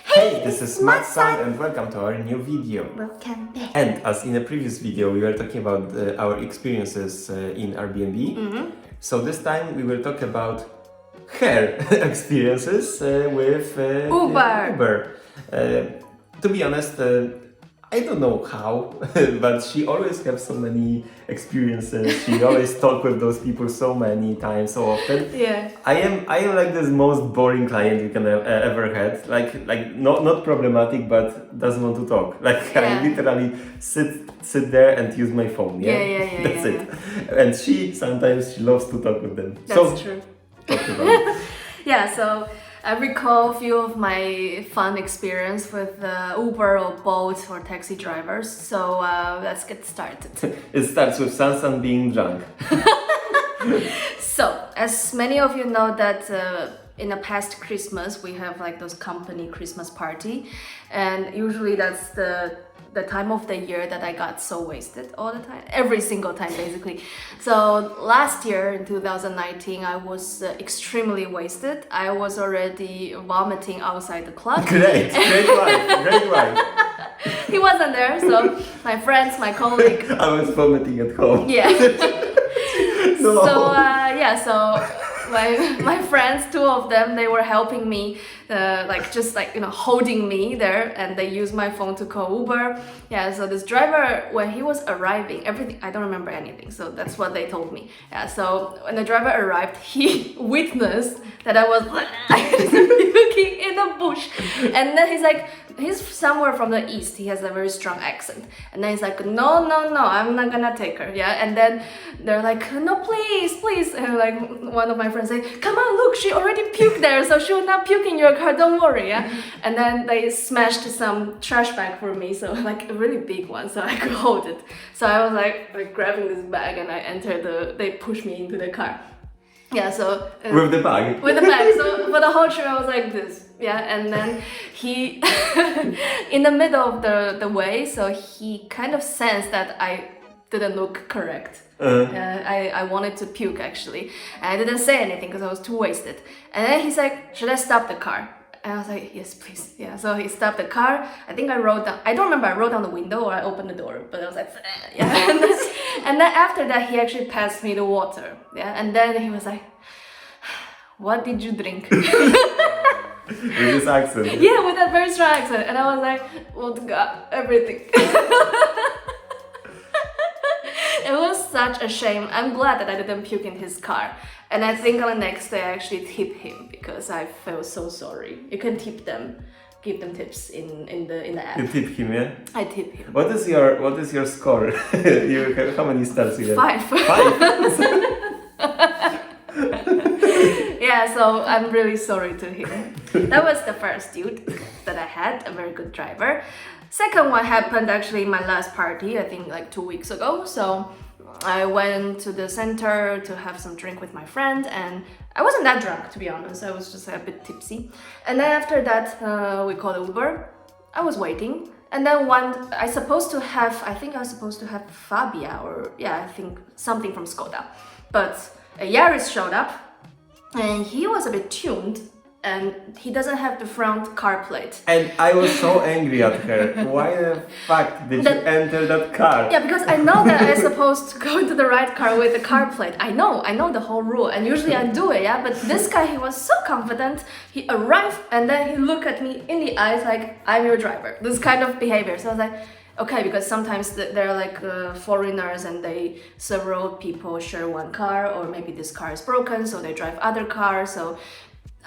Hey, this is Sansan and welcome to our new video. Welcome back. And as in the previous video, we were talking about our experiences in Airbnb. So this time we will talk about her experiences with Uber. To be honest, I don't know how, but she always has so many experiences. She always talk with those people so many times, so often. Yeah. I am like this most boring client you can ever had. Like not problematic, but doesn't want to talk. Like I literally sit there and use my phone. Yeah. That's it. And she sometimes loves to talk with them. That's true. Talk about it. Yeah, so I recall a few of my fun experience with Uber or Bolt or taxi drivers. So let's get started. It starts with Sansan being drunk. So, as many of you know that in the past Christmas we have like those company Christmas party, and usually that's the time of the year that I got so wasted all the time, every single time basically. So last year in 2019 I was extremely wasted. I was already vomiting outside the club. Great wife. He wasn't there, so my friends, my colleague. I was vomiting at home. Yeah. No. So my friends, two of them, they were helping me, holding me there, and they used my phone to call Uber. Yeah, so this driver, when he was arriving, everything, I don't remember anything, so that's what they told me. Yeah, so when the driver arrived, he witnessed that I was puking in the bush, and then he's somewhere from the east. He has a very strong accent, and then he's like, no, I'm not gonna take her. Yeah, and then they're like, no, please, and like one of my friends say, come on, look, she already puked there, so she will not puke in your car, don't worry. Yeah, and then they smashed some trash bag for me, so like a really big one, so I could hold it. So I was like grabbing this bag, and I entered they pushed me into the car. Yeah, so with the bag. So for the whole trip I was like this. Yeah, and then he in the middle of the way, so he kind of sensed that I didn't look correct. I wanted to puke actually, and I didn't say anything because I was too wasted. And then he's like, should I stop the car? And I was like, yes, please. Yeah, so he stopped the car. I think I wrote down, I don't remember, I wrote down the window or I opened the door, but I was like, yeah. And then after that, he actually passed me the water. Yeah, and then he was like, what did you drink? With this accent. Yeah, with that very strong accent. And I was like, vodka, everything. It was such a shame. I'm glad that I didn't puke in his car. And I think on the next day I actually tipped him because I felt so sorry. You can tip them, give them tips in the app. You tip him, yeah? I tip him. What is your score? You have, how many stars you have? 5. Yeah, so I'm really sorry to him. That was the first dude that I had, a very good driver. Second one happened actually in my last party, I think like 2 weeks ago. So I went to the center to have some drink with my friend, and I wasn't that drunk, to be honest. I was just a bit tipsy. And then after that, we called Uber. I was waiting, and then I think I was supposed to have Fabia, or I think something from Skoda. But a Yaris showed up, and he was a bit tuned, and he doesn't have the front car plate. And I was so angry at her. Why the fuck did you enter that car? Yeah, because I know that I'm supposed to go into the right car with the car plate. I know the whole rule, and usually I do it, yeah? But this guy, he was so confident. He arrived, and then he looked at me in the eyes like, I'm your driver. This kind of behavior. So I was like, okay, because sometimes they're like foreigners, and several people share one car, or maybe this car is broken, so they drive other cars. So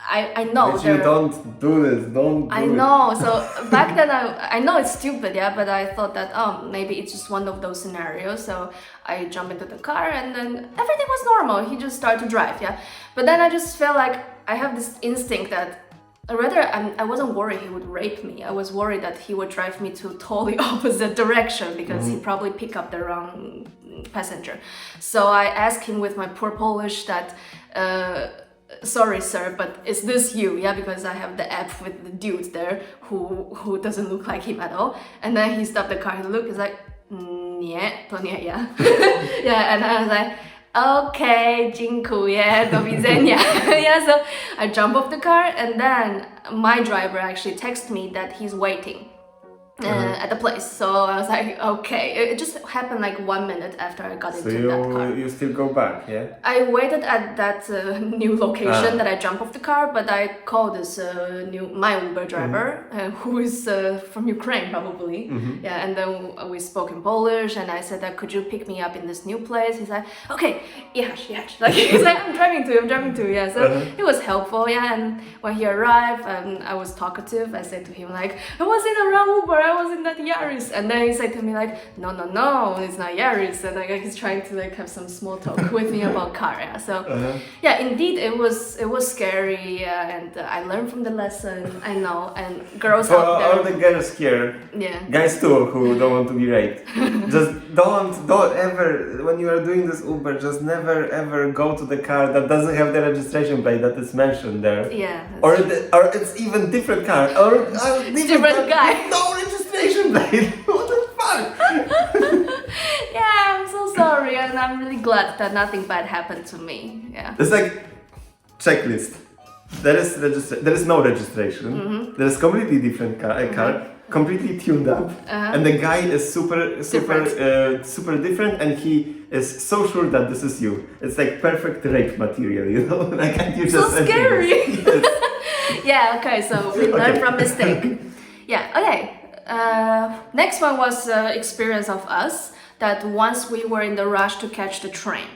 I know. But you don't do this. Don't do I know. So back then, I know it's stupid, yeah, but I thought that maybe it's just one of those scenarios. So I jumped into the car, and then everything was normal. He just started to drive, yeah. But then I just felt like I have this instinct that I wasn't worried he would rape me. I was worried that he would drive me to totally opposite direction because he probably picked up the wrong passenger. So I asked him with my poor Polish that, sorry sir, but is this you? Yeah, because I have the app with the dude there who doesn't look like him at all. And then he stopped the car, he looked, he's like, nie, to nie ja. Yeah, and I was like, okay, dziękuję, do widzenia. Yeah, so I jump off the car and then my driver actually texted me that he's waiting. At the place, so I was like, okay. It just happened like 1 minute after I got into that car. So you still go back, yeah? I waited at that new location that I jumped off the car, but I called this my Uber driver, who is from Ukraine probably. Yeah, and then we spoke in Polish, and I said that could you pick me up in this new place? He's like, okay, jechać. Like he's like, I'm driving to you. Yeah, so it was helpful. Yeah, and when he arrived, I was talkative. I said to him like, I was in a wrong Uber. I was in that Yaris, and then he said to me like, no, it's not Yaris, and like he's trying to like have some small talk with me about car. Yeah, so yeah, indeed it was scary, and I learned from the lesson. I know, and girls out there. All the girls here, guys too, who don't want to be raped, just don't ever, when you are doing this Uber, just never ever go to the car that doesn't have the registration plate that is mentioned there. Yeah. Or it's even different car, or different guy. No registration plate. What the fuck? Yeah, I'm so sorry, and I'm really glad that nothing bad happened to me. Yeah. It's like checklist. There is no registration. There is completely different car, completely tuned up, and the guy is super different, and he is so sure that this is you. It's like perfect rape material, you know? Like, and you so just scary. Yes. Yeah. Okay. So we learned from mistake. Yeah. Okay. Next one was experience of us that once we were in the rush to catch the train.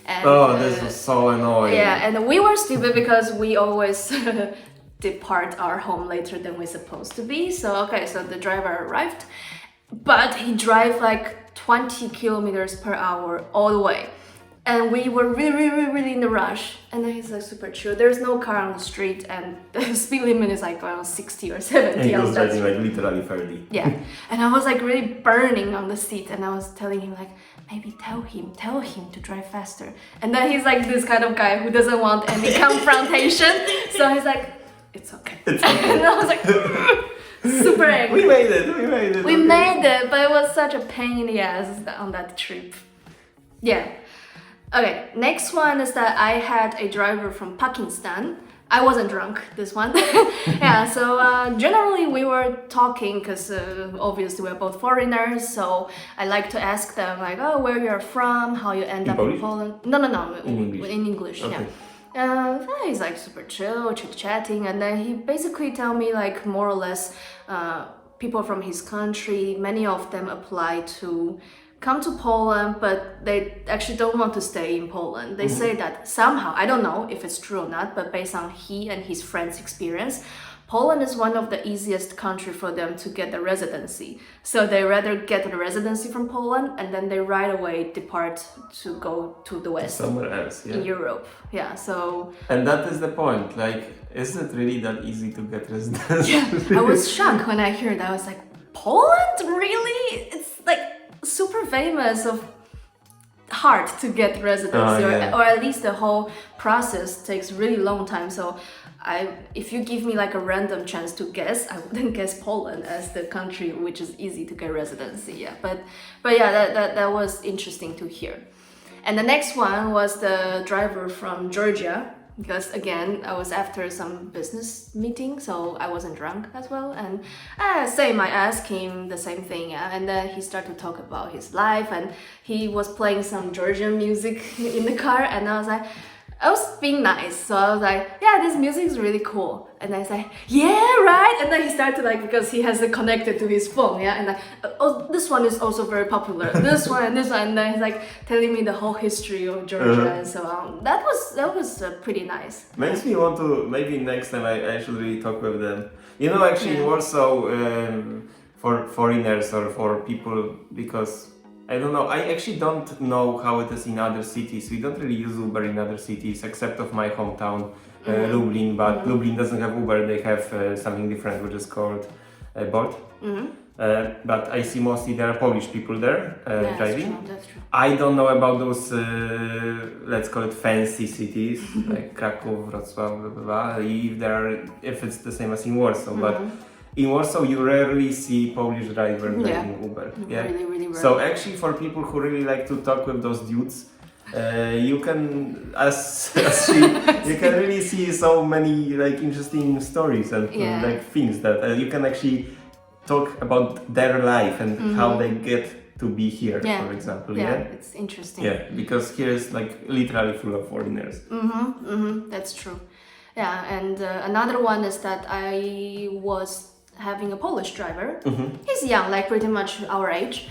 And, this was so annoying. Yeah, and we were stupid because we always depart our home later than we're supposed to be. So the driver arrived, but he drove like 20 kilometers per hour all the way. And we were really in the rush. And then he's like super chill. There's no car on the street, and the speed limit is like around 60 or 70. And he was driving like literally 30. Yeah. And I was like really burning on the seat, and I was telling him like, maybe tell him to drive faster. And then he's like this kind of guy who doesn't want any confrontation. So he's like, it's okay. And I was like, super angry. We made it. We made it, but it was such a pain in the ass on that trip. Yeah. Okay, next one is that I had a driver from Pakistan. I wasn't drunk, this one. Yeah, so generally we were talking because obviously we're both foreigners, so I like to ask them like, oh, where you're from, how you end up in Poland. No, in English, okay. Yeah. He's like super chill, chit-chatting, and then he basically tell me like more or less people from his country, many of them apply to come to Poland, but they actually don't want to stay in Poland. They say that somehow, I don't know if it's true or not, but based on he and his friends' experience, Poland is one of the easiest country for them to get the residency. So they rather get the residency from Poland and then they right away depart to go to the West. Somewhere else, yeah. In Europe. Yeah, so... And that is the point, like, is it really that easy to get residency? Yeah, I was shocked when I heard that. I was like, Poland? Really? It's like super famous of hard to get residency, or at least the whole process takes really long time. So if you give me like a random chance to guess, I wouldn't guess Poland as the country which is easy to get residency. Yeah, but yeah, that was interesting to hear. And the next one was the driver from Georgia, because again I was after some business meeting, so I wasn't drunk as well, and I asked him the same thing, and then he started to talk about his life, and he was playing some Georgian music in the car, and I was being nice, so I was like, yeah, this music is really cool. And I said, yeah, right? And then he started like, because he has it connected to his phone, yeah? And oh, this one is also very popular, this one and this one. And then he's like telling me the whole history of Georgia and so on. That was pretty nice. Makes me want to, maybe next time I should really talk with them. You know, actually also for foreigners or for people, because I don't know, I actually don't know how it is in other cities. We don't really use Uber in other cities except of my hometown, Lublin, but Lublin doesn't have Uber, they have something different which is called Bolt. But I see mostly there are Polish people there driving. That's true. I don't know about those, let's call it fancy cities, like Kraków, Wrocław, blah, blah, blah, if it's the same as in Warsaw, but in Warsaw, you rarely see Polish driver driving Uber. Yeah, really rare. So actually, for people who really like to talk with those dudes, you can, as she, you can really see so many like interesting stories and like things that you can actually talk about their life and how they get to be here, for example. Yeah, it's interesting. Yeah, because here is like literally full of foreigners. That's true. Yeah, and another one is that I was having a Polish driver. He's young, like pretty much our age.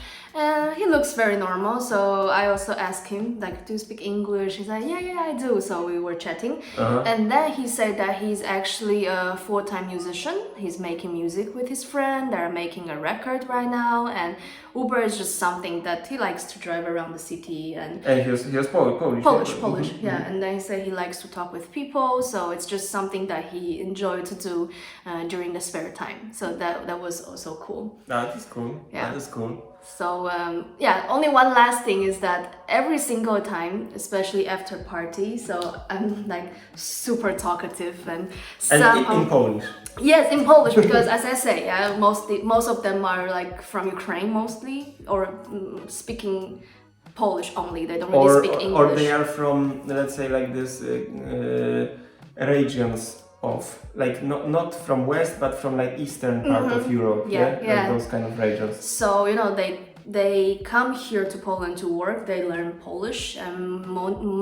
He looks very normal, so I also asked him, like, do you speak English? He's like, yeah, I do. So we were chatting. And then he said that he's actually a full-time musician. He's making music with his friend. They're making a record right now. And Uber is just something that he likes to drive around the city. And he was Polish. Yeah. And then he said he likes to talk with people. So it's just something that he enjoyed to do during the spare time. So that was also cool. That is cool. Yeah. That is cool. So only one last thing is that every single time, especially after party, so I'm like super talkative and in Polish. Yes, in Polish, because as I say, most of them are like from Ukraine mostly, or speaking Polish only. They don't really speak English. Or they are from, let's say, like this regions of like not from west but from like eastern part of Europe, like those kind of regions. So they come here to Poland to work. They learn Polish, and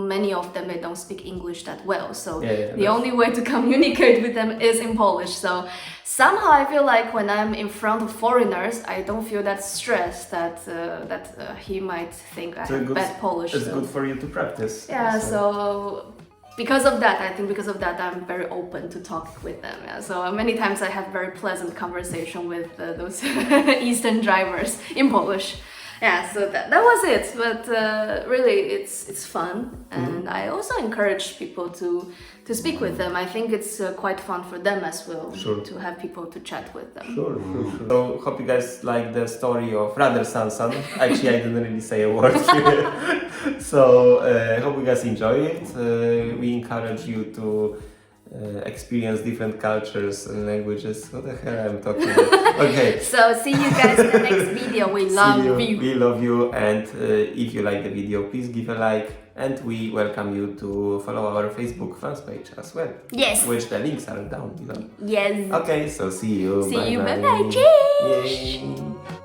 many of them they don't speak English that well. So the only way to communicate with them is in Polish. So somehow I feel like when I'm in front of foreigners, I don't feel that stress that he might think I have bad Polish. It's good for you to practice. Yeah. So because of that, I'm very open to talk with them. Yeah. So many times I have very pleasant conversation with those Eastern drivers in Polish. Yeah, so that was it. But really, it's fun, and I also encourage people to speak with them. I think it's quite fun for them as well to have people to chat with them. Sure. So hope you guys like the story of rather Sansan. Actually, I didn't really say a word here. So hope you guys enjoy it. We encourage you to experience different cultures and languages. What the hell I'm talking about? Okay. So see you guys in the next video. We love you. We love you, and if you like the video, please give a like, and we welcome you to follow our Facebook fans page as well. Yes. Which the links are down below. Yes. Okay, so see you. See you. Bye. Bye. Cheers. Yay.